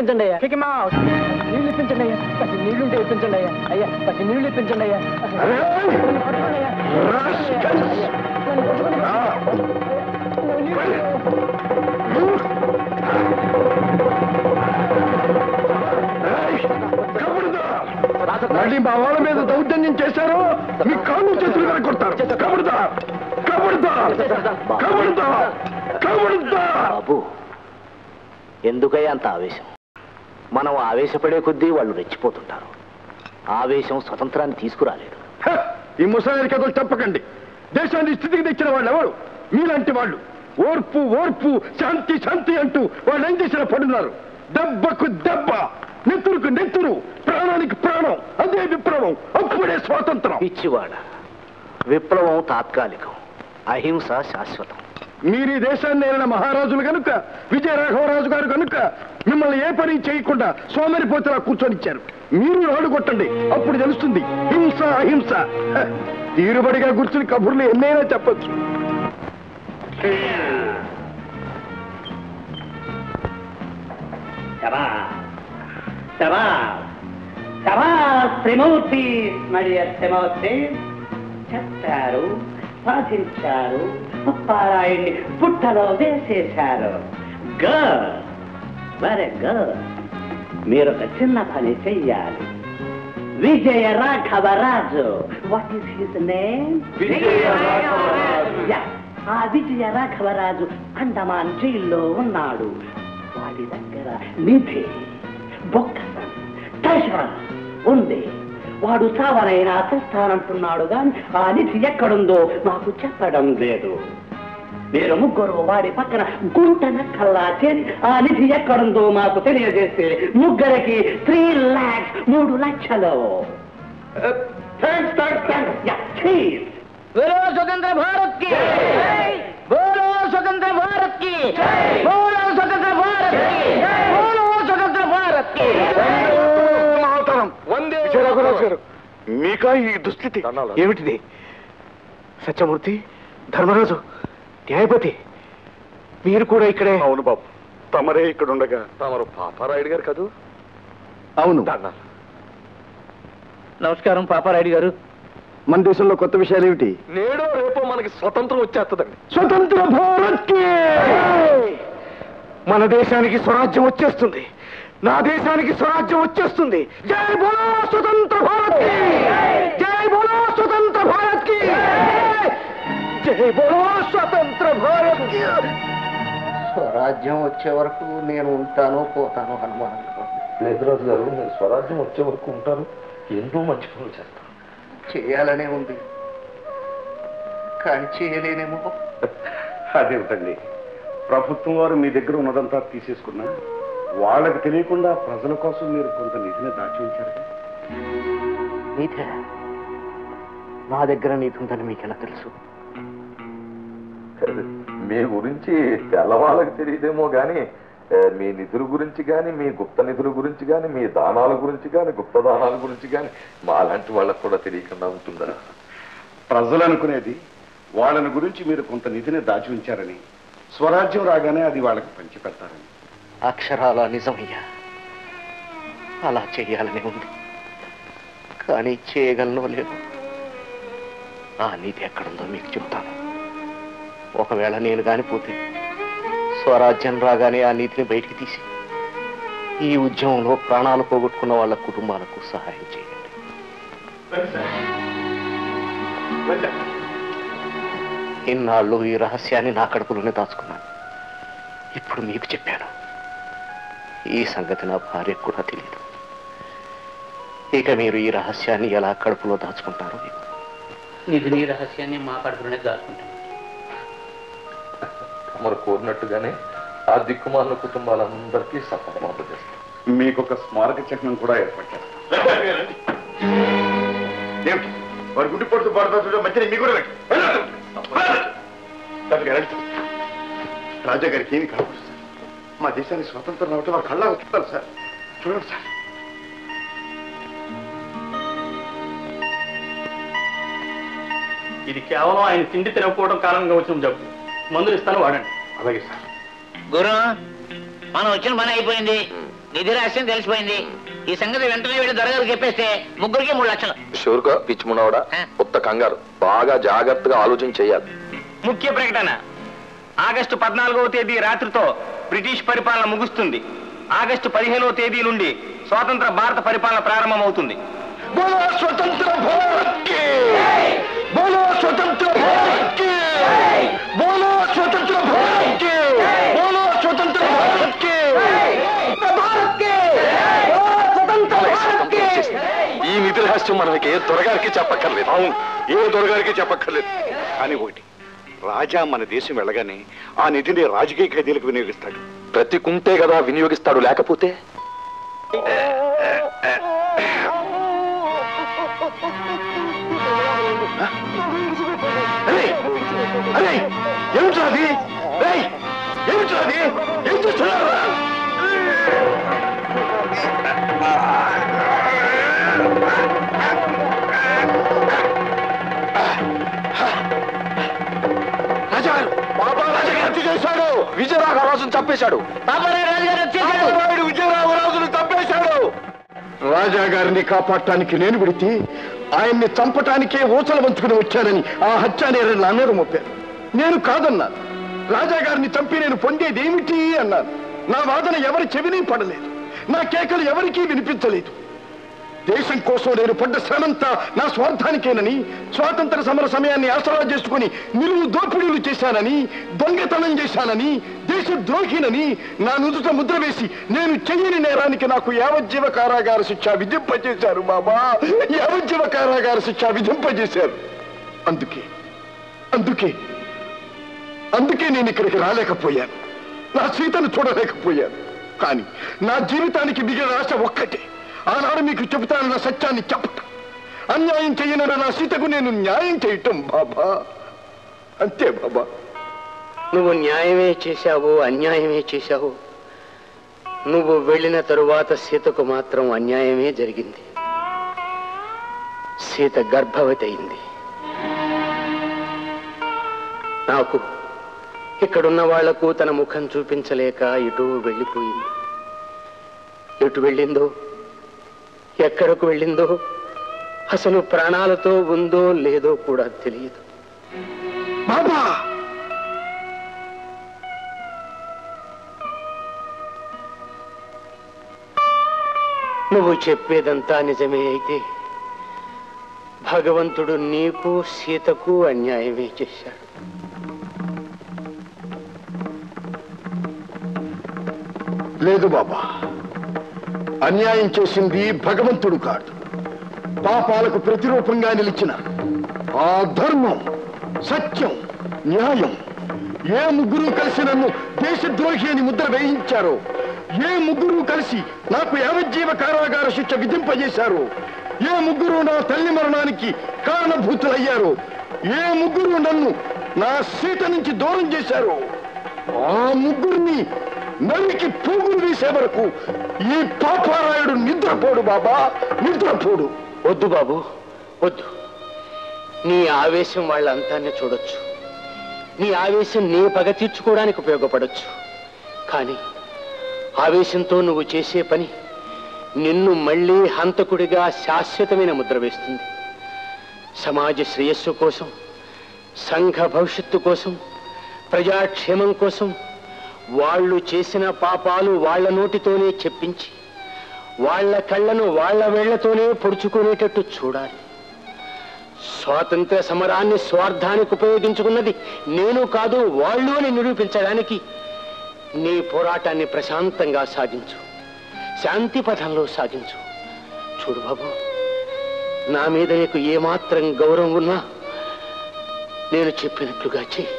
ఇప్పించండి అయ్యా నీళ్ళు ఇప్పించండి అయ్యా నీళ్ళు ఉంటే ఇప్పించండి అయ్యా అయ్యా పచ్చి నీళ్ళు ఇప్పించండి అయ్యా మళ్ళీ మా వాళ్ళ మీద దౌర్జన్యం చేశారు మీ కాళ్ళు చేతులు మీద కొడతారు బాబు ఎందుకయ్యా అంత ఆవేశం మనం ఆవేశపడే కొద్దీ వాళ్ళు రెచ్చిపోతుంటారు ఆవేశం స్వతంత్రాన్ని తీసుకురాలేదు ఈ ముసలి కథలు చెప్పకండి దేశాన్ని స్థితికి తెచ్చిన వాళ్ళు ఎవరు మీలాంటి వాళ్ళు ఓర్పు ఓర్పు శాంతి శాంతి అంటూ వాళ్ళు ఏం చేసిన పడున్నారు దెబ్బకు దెబ్బ నెత్తురుకు నెత్తురు ప్రాణానికి ప్రాణం అదే విప్లవం అప్పుడే స్వాతంత్రం పిచ్చివాడ విప్లవం తాత్కాలికం అహింస శాశ్వతం మీరు ఈ దేశాన్ని ఏలిన మహారాజులు కనుక విజయరాఘవరాజు గారు కనుక మిమ్మల్ని ఏ పని చేయకుండా సోమరిపోతలా కూర్చొనిచ్చారు మీరు రాడు కొట్టండి అప్పుడు తెలుస్తుంది హింస అహింస తీరుబడిగా కూర్చుని కబుర్లు ఎన్నైనా చెప్పచ్చు త్రిమూర్తి మరి త్రిమూర్తి చెప్పారు సాధించారు పారాయణ్ణి పుట్టలో వేసేశారు గుడ్ వెరీ గుడ్ మీరొక చిన్న పని చెయ్యాలి Vijaya Raghavaraju what is his name ఆ విజయ రాఘవరాజు అండమాన్ జైల్లో ఉన్నాడు వాడి దగ్గర నిధి బొక్కసం ట్రెజర్ ఉంది వాడు చావనైనా తెస్తానంటున్నాడు గాని ఆ నిధి ఎక్కడుందో నాకు చెప్పడం లేదు మీరు ముగ్గురు వాడి పక్కన గుంట నక్కల్లా చేరి ఆ నిధి ఎక్కడుందో మాకు తెలియజేస్తే ముగ్గురికి 3 lakhs 3 లక్షలు बोलो स्वतंत्र भारत की बोलो स्वतंत्र भारत की बोलो स्वतंत्र भारत की बोलो स्वतंत्र भारत की గారు మీకా ఈ దుస్థితి ఏమిటిది సత్యమూర్తి ధర్మరాజు న్యాయపతి మీరు కూడా ఇక్కడే అవును బాబు తమరే ఇక్కడ ఉండగా తమరు పాపారాయుడు గారు కదూ అవును నమస్కారం పాపారాయుడు గారు మన దేశంలో కొత్త విషయాలు ఏమిటి నేడో రేపో మనకి స్వతంత్రం వచ్చేస్తుందండి స్వతంత్ర భారత్ మన దేశానికి స్వరాజ్యం వచ్చేస్తుంది నా దేశానికి స్వరాజ్యం వచ్చేస్తుంది జై బోలో స్వతంత్ర భారత్ కి జై బోలో స్వతంత్ర భారత్ కి జై బోలో స్వతంత్ర భారత్ కి స్వరాజ్యం వచ్చే వరకు నేను ఉంటాను పోతాను అనుమానంగా లేదురాజు గారు మీరు స్వరాజ్యం వచ్చే వరకు ఉంటారు ఎన్నో మంచి పనులు చేస్తారు చేయాలనే ఉంది కానీ చేయలేనేమో అదేమిటండి ప్రభుత్వం వారు మీ దగ్గర ఉన్నదంతా తీసేసుకున్నా వాళ్ళకి తెలియకుండా ప్రజల కోసం మీరు కొంత నిధిని దాచి ఉంచారు నీతే నా దగ్గర నీతి ఉందని మీకెలా తెలుసు మీ గురించి తెల్లవాళ్ళకి తెలియదేమో గాని మీ నిధుల గురించి కానీ మీ గుప్త నిధుల గురించి కానీ మీ దానాల గురించి కానీ గుప్త దానాల గురించి కానీ మాలాంటి వాళ్ళకు కూడా తెలియకుండా ఉంటుందా ప్రజలు అనుకునేది వాళ్ళని గురించి మీరు కొంత నిధిని దాచి ఉంచారని స్వరాజ్యం రాగానే అది వాళ్ళకి పంచి పెడతారని అక్షరాల నిజమయ్యా అలా చేయాలని ఉంది కానీ చేయగలను లేదు ఆ నీతి ఎక్కడుందో మీకు చెప్తాను ఒకవేళ నేను కానిపోతే స్వరాజ్యం రాగానే ఆ నీతిని బయటికి తీసి ఈ ఉద్యమంలో ప్రాణాలు పోగొట్టుకున్న వాళ్ళ కుటుంబాలకు సహాయం చేయండి ఇన్నాళ్ళు ఈ రహస్యాన్ని నా కడుపులోనే దాచుకున్నాను ఇప్పుడు మీకు చెప్పాను ఈ సంగతి నా భార్యకు కూడా తెలియదు ఇక మీరు ఈ రహస్యాన్ని ఎలా కడుపులో దాచుకుంటారో నిధిని రహస్యాన్ని మా కడుపులోనే దాచుకుంటాం మరి కోరినట్టుగానే ఆ దిక్కుమాల కుటుంబాలందరికీ సఫలమాప చేస్తాం మీకు ఒక స్మారక చిహ్నం కూడా ఏర్పాటు చేస్తాం వారి గుడ్డి పొడుతు పడుతూ మంచిది మీ కూడా రాజా గారికి ఏమి కావాలి సార్ మా దేశానికి స్వాతంత్రం రావటం వారి కళ్ళ వస్తారు సార్ చూడండి సార్ ఇది కేవలం ఆయన తిండి తినకపోవడం కారణంగా వచ్చిన జబ్బు మందులు ఇస్తాను వాడండి అలాగే సార్ గురు మనం వచ్చిన పని అయిపోయింది నిధి రహస్యం తెలిసిపోయింది. ఈ సంగతి వెంటనే వెళ్ళి దొరగారికి చెప్పేస్తే ముగ్గురికి 3 లక్షలు. షూర్గా పిచ్చిమున్నవాడా, కొత్త కంగారు, బాగా జాగ్రత్తగా ఆలోచన చేయాలి. ముఖ్య ప్రకటన. ఆగస్టు 14వ తేదీ రాత్రితో బ్రిటిష్ పరిపాలన ముగుస్తుంది. ఆగస్టు 15వ తేదీ నుండి స్వాతంత్ర భారత పరిపాలన ప్రారంభమవుతుంది. బోలో స్వతంత్ర భారత్ కి! బోలో స్వతంత్ర భారత్ కి! బోలో స్వతంత్ర భారత్ కి! బోలో స్వతంత్ర భారత్ కి! భారత్ కి! స్వతంత్ర భారత్ కి! ఈ నిధి రహస్యం మనకి ఏ దొరగారికి చెప్పక్కర్లేదు. అవును, ఏ దొరగారికి చెప్పక్కర్లేదు. కానీ ఒకటి, రాజా మన దేశం వెళ్ళగానే ఆ నిధిని రాజకీయ ఖైదీలకు వినియోగిస్తాడు. బ్రతికుంటే కదా వినియోగిస్తాడు, లేకపోతే ఏమిటి ఏమిటి ఏం చేస్తున్నారా? రాజాగారు, బాబా రాజాగారు హత్య చేశాడు. విజయరాఘరాజును చంపేశాడు. విజయరాఘరాజును చంపేశాడు. రాజాగారిని కాపాడటానికి నేను విడితే ఆయన్ని చంపటానికే ఊచలు వంచుకుని వచ్చానని ఆ హత్య నేరం నా మీద మోపారు. నేను కాదన్నాను. రాజాగారిని చంపి నేను పొందేది ఏమిటి అన్నాను. నా వాదన ఎవరి చెవిని పడలేదు. నా కేకలు ఎవరికీ వినిపించలేదు. దేశం కోసం నేను పడ్డ శ్రమంతా నా స్వార్థానికేనని, స్వాతంత్ర సమర సమయాన్ని ఆసరా చేసుకుని నిలువు దోపిడీలు చేశానని, దొంగతనం చేశానని, దేశద్రోహినని నా నుదుట ముద్ర వేసి నేను చెయ్యని నేరానికి నాకు యావజ్జీవ కారాగార శిక్ష విధింపజేశారు. బాబా, యావజ్జీవ కారాగార శిక్ష విధింపజేశారు. అందుకే నేను ఇక్కడికి రాలేకపోయాను. నా సీతను చూడలేకపోయాను. కానీ నా జీవితానికి మిగిలిన ఆశ ఒక్కటే. ఆనాడు మీకు చెబుతానన్న సత్యాన్ని చెప్పటం, అన్యాయం చేయనన్న నా సీతకు నేను న్యాయం చేయటం. బాబా, అంతే బాబా. నువ్వు న్యాయమే చేశావు, అన్యాయమే చేశావు. నువ్వు వెళ్ళిన తరువాత సీతకు మాత్రం అన్యాయమే జరిగింది. సీత గర్భవతి అయింది. నాకు ఇక్కడున్న వాళ్లకు తన ముఖం చూపించలేక ఇటు వెళ్ళిపోయింది. ఎటు వెళ్ళిందో, ఎక్కడకు వెళ్ళిందో, అసలు ప్రాణాలతో ఉందో లేదో కూడా తెలియదు. బాబా, నువ్వు చెప్పేదంతా నిజమే అయితే భగవంతుడు నీకు సీతకు అన్యాయమే చేశాడు. లేదు బాబా, అన్యాయం చేసింది భగవంతుడు కాదు. పాపాలకు ప్రతిరూపంగా నిలిచిన ఆ ధర్మం, సత్యం, న్యాయం ఏ ముగ్గురు కలిసి నన్ను దేశద్రోహి అని ముద్ర వేయించారో, ఏ ముగ్గురు కలిసి నాకు యావజ్జీవ కారాగార శిక్ష విధింపజేశారో, ఏ ముగ్గురు నా తల్లి మరణానికి కారణభూతులయ్యారో, ఏ ముగ్గురు నన్ను నా సీత నుంచి దూరం చేశారో, ఆ ముగ్గురిని నరికి పోగులు వేసే వరకు ఈ పాపారాయుడు నిద్రపోడు బాబా, నిద్రపోడు. వద్దు బాబు, వద్దు. నీ ఆవేశం వాళ్ళంతానే చూడొచ్చు. నీ ఆవేశం నీ పగ తీర్చుకోవడానికి ఉపయోగపడొచ్చు. కానీ ఆవేశంతో నువ్వు చేసే పని నిన్ను మళ్ళీ హంతకుడిగా శాశ్వతమైన ముద్ర వేస్తుంది. సమాజ శ్రేయస్సు కోసం, సంఘ భవిష్యత్తు కోసం, ప్రజాక్షేమం కోసం వాళ్ళు చేసిన పాపాలు వాళ్ల నోటితోనే చెప్పించి వాళ్ల కళ్ళను వాళ్ల వేళ్లతోనే పొడుచుకునేటట్టు చూడాలి. స్వాతంత్ర సమరాన్ని స్వార్థానికి ఉపయోగించుకున్నది నేను కాదు వాళ్ళు అని నిరూపించడానికి నీ పోరాటాన్ని ప్రశాంతంగా సాగించు, శాంతి పథంలో సాగించు. చూడు బాబు, నా మీద నీకు ఏమాత్రం గౌరవం ఉన్నా నేను చెప్పినట్లుగా చెయ్యి.